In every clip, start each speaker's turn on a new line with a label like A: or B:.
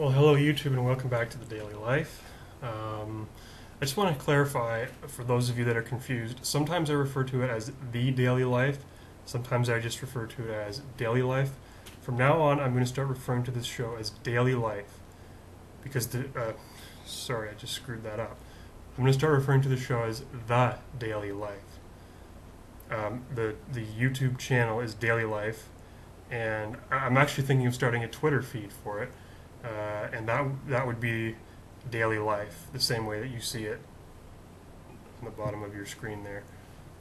A: Well, hello YouTube and welcome back to the Daily Life. I just want to clarify for those of you that are confused. Sometimes I refer to it as the Daily Life. Sometimes I just refer to it as Daily Life. From now on, I'm going to start referring to this show as Daily Life because sorry, I just screwed that up. I'm going to start referring to the show as the Daily Life. The YouTube channel is Daily Life, and I'm actually thinking of starting a Twitter feed for it. And that would be Daily Life, the same way that you see it on the bottom of your screen there.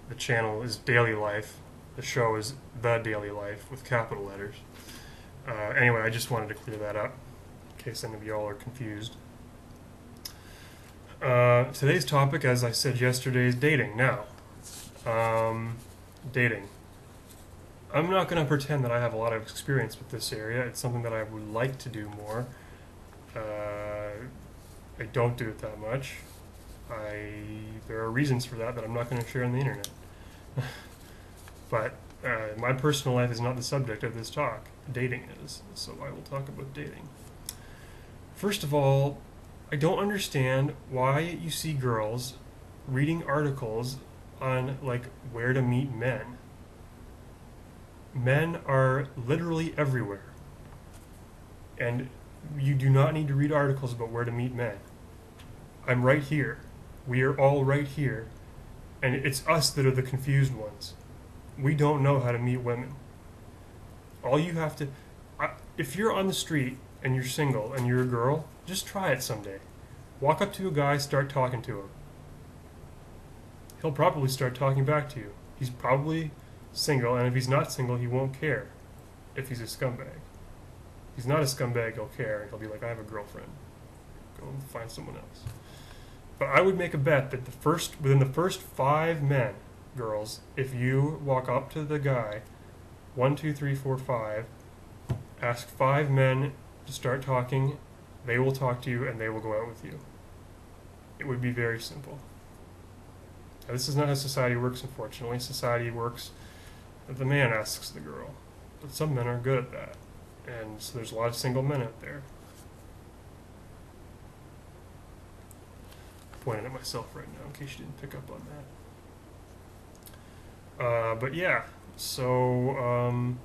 A: The channel is Daily Life. The show is The Daily Life with capital letters. Anyway, I just wanted to clear that up in case any of y'all are confused. Today's topic, as I said yesterday, is dating. Now, dating. I'm not going to pretend that I have a lot of experience with this area. It's something that I would like to do more. I don't do it that much. There are reasons for that I'm not going to share on the internet. But my personal life is not the subject of this talk. Dating is. So I will talk about dating. First of all, I don't understand why you see girls reading articles on like where to meet men. Men are literally everywhere. And you do not need to read articles about where to meet men. I'm right here. We are all right here. And it's us that are the confused ones. We don't know how to meet women. All you have to... if you're on the street and you're single and you're a girl, just try it someday. Walk up to a guy, start talking to him. He'll probably start talking back to you. He's probably single, and if he's not single, he won't care if he's a scumbag. If he's not a scumbag, he'll care, and he'll be like, I have a girlfriend. Go and find someone else. But I would make a bet that within the first 5 men, girls, if you walk up to the guy, 1, 2, 3, 4, 5, ask 5 men to start talking, they will talk to you, and they will go out with you. It would be very simple. Now, this is not how society works, unfortunately. Society works that the man asks the girl. But some men are good at that. And so there's a lot of single men out there. I'm pointing at myself right now in case you didn't pick up on that. But yeah, so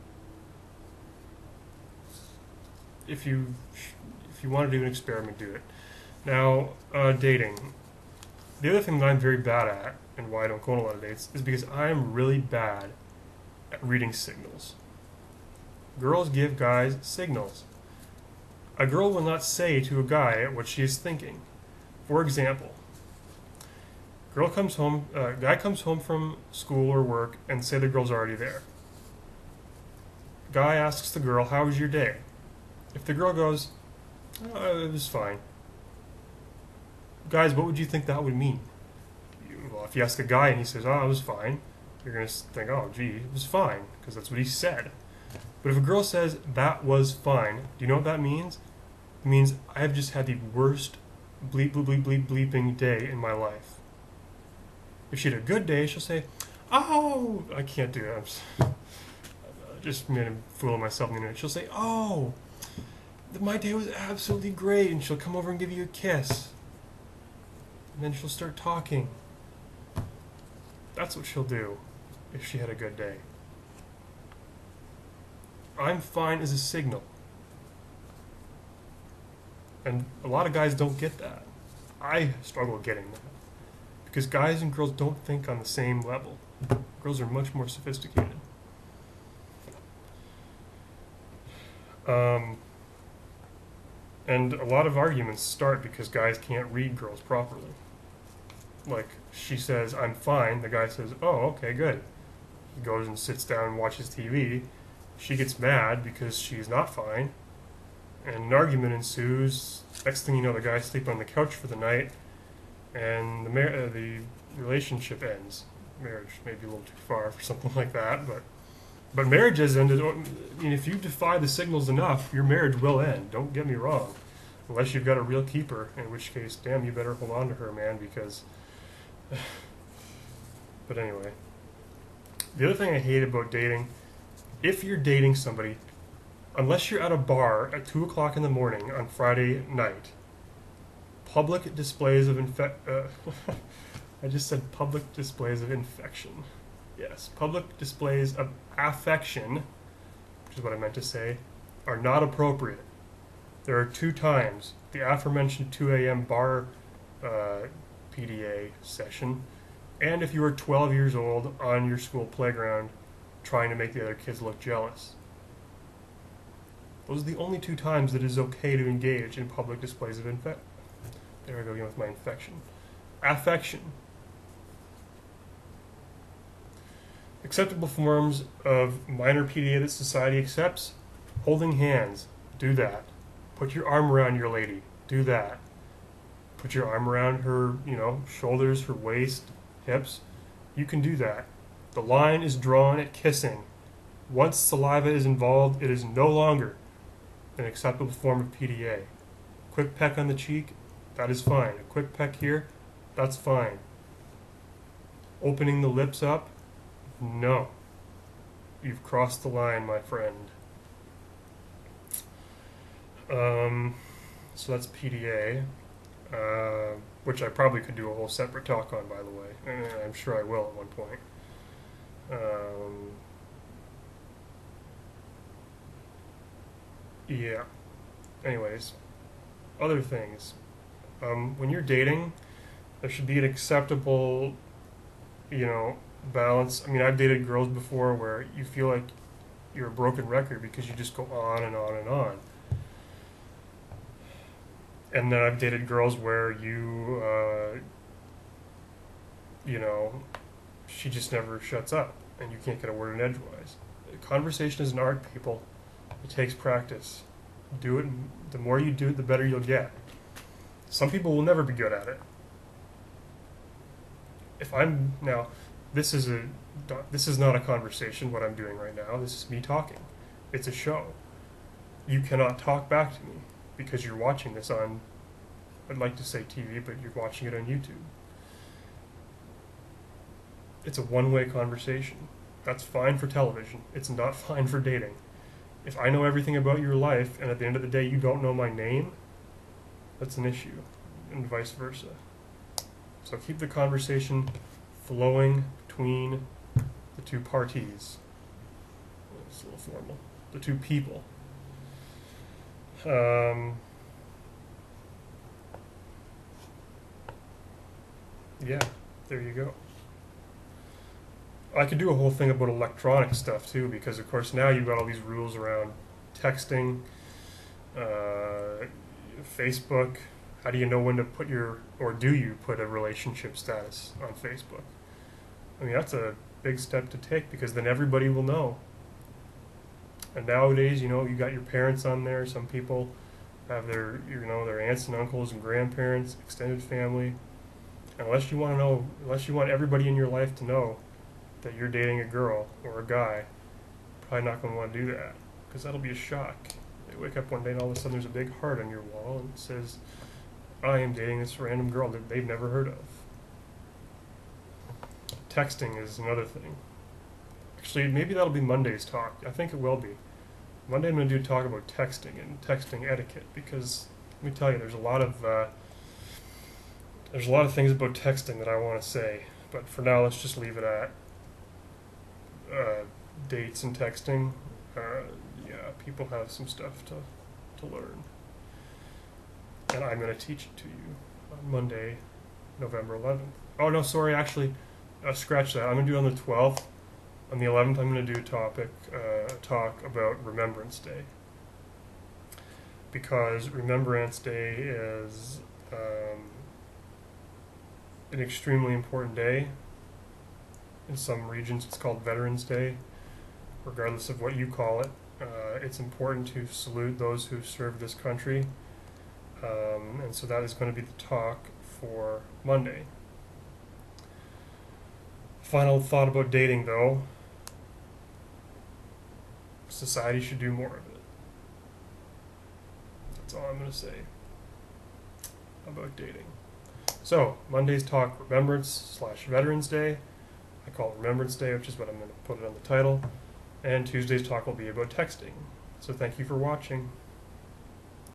A: if you want to do an experiment, do it. Now, dating. The other thing that I'm very bad at, and why I don't go on a lot of dates, is because I am really bad at reading signals. Girls give guys signals. A girl will not say to a guy what she is thinking. For example, guy comes home from school or work and say the girl's already there. Guy asks the girl, how was your day? If the girl goes, it was fine. Guys, what would you think that would mean? Well, if you ask a guy and he says, it was fine, you're going to think, oh, gee, it was fine, because that's what he said. But if a girl says, that was fine, do you know what that means? It means I have just had the worst bleeping day in my life. If she had a good day, she'll say, oh, I can't do it. I'm just made a fool of myself on the internet. She'll say, oh, my day was absolutely great, and she'll come over and give you a kiss. And then she'll start talking. That's what she'll do if she had a good day. I'm fine is a signal. And a lot of guys don't get that. I struggle getting that. Because guys and girls don't think on the same level. Girls are much more sophisticated. And a lot of arguments start because guys can't read girls properly. Like, she says, I'm fine. The guy says, oh, okay, good. He goes and sits down and watches TV. She gets mad because she's not fine. And an argument ensues. Next thing you know, the guy's sleeping on the couch for the night. And the relationship ends. Marriage may be a little too far for something like that. But marriage has ended. I mean, if you defy the signals enough, your marriage will end. Don't get me wrong. Unless you've got a real keeper. In which case, damn, you better hold on to her, man, because... But anyway, the other thing I hate about dating, if you're dating somebody, Unless you're at a bar at 2 o'clock in the morning on Friday night, public displays of I just said public displays of infection. Yes, public displays of affection, which is what I meant to say, are not appropriate. There are 2 times the aforementioned 2 a.m. bar PDA session, and if you were 12 years old on your school playground trying to make the other kids look jealous. Those are the only 2 times that it is okay to engage in public displays of infection. There I go again with my infection. Affection. Acceptable forms of minor PDA that society accepts: holding hands, do that. Put your arm around your lady, do that. Put your arm around her, shoulders, her waist, hips. You can do that. The line is drawn at kissing. Once saliva is involved, it is no longer an acceptable form of PDA. Quick peck on the cheek, that is fine. A quick peck here, that's fine. Opening the lips up, no. You've crossed the line, my friend. So that's PDA, which I probably could do a whole separate talk on, by the way. And I'm sure I will at one point. Yeah. Anyways, other things. When you're dating, there should be an acceptable, balance. I mean, I've dated girls before where you feel like you're a broken record because you just go on and on and on. And then I've dated girls where she just never shuts up and you can't get a word in edgewise. Conversation is an art, people. It takes practice. Do it. The more you do it, the better you'll get. Some people will never be good at it. This is not a conversation, what I'm doing right now. This is me talking. It's a show. You cannot talk back to me because you're watching this on, I'd like to say TV, but you're watching it on YouTube. It's a one-way conversation. That's fine for television. It's not fine for dating. If I know everything about your life and at the end of the day you don't know my name, that's an issue, and vice versa. So keep the conversation flowing between the 2 parties. It's a little formal. The 2 people. Yeah, there you go. I could do a whole thing about electronic stuff too, because of course now you've got all these rules around texting, Facebook. How do you know when to put or do you put a relationship status on Facebook? I mean, that's a big step to take because then everybody will know. And nowadays, you got your parents on there. Some people have their aunts and uncles and grandparents, extended family. Unless you want everybody in your life to know that you're dating a girl or a guy, probably not going to want to do that because that'll be a shock. They wake up one day and all of a sudden there's a big heart on your wall and it says, I am dating this random girl that they've never heard of. Texting is another thing. Actually, maybe that'll be Monday's talk. I think it will be. Monday I'm going to do a talk about texting and texting etiquette because let me tell you, there's a lot of things about texting that I want to say. But for now, let's just leave it at dates and texting. People have some stuff to learn. And I'm going to teach it to you on Monday, November 11th. Oh, no, sorry, actually, scratch that. I'm going to do it on the 12th. On the 11th, I'm going to do a talk about Remembrance Day. Because Remembrance Day is an extremely important day. In some regions, it's called Veterans Day. Regardless of what you call it, it's important to salute those who served this country. And so that is going to be the talk for Monday. Final thought about dating, though. Society should do more of it. That's all I'm going to say about dating. So, Monday's talk, Remembrance/Veterans Day. I call it Remembrance Day, which is what I'm going to put it on the title. And Tuesday's talk will be about texting. So thank you for watching.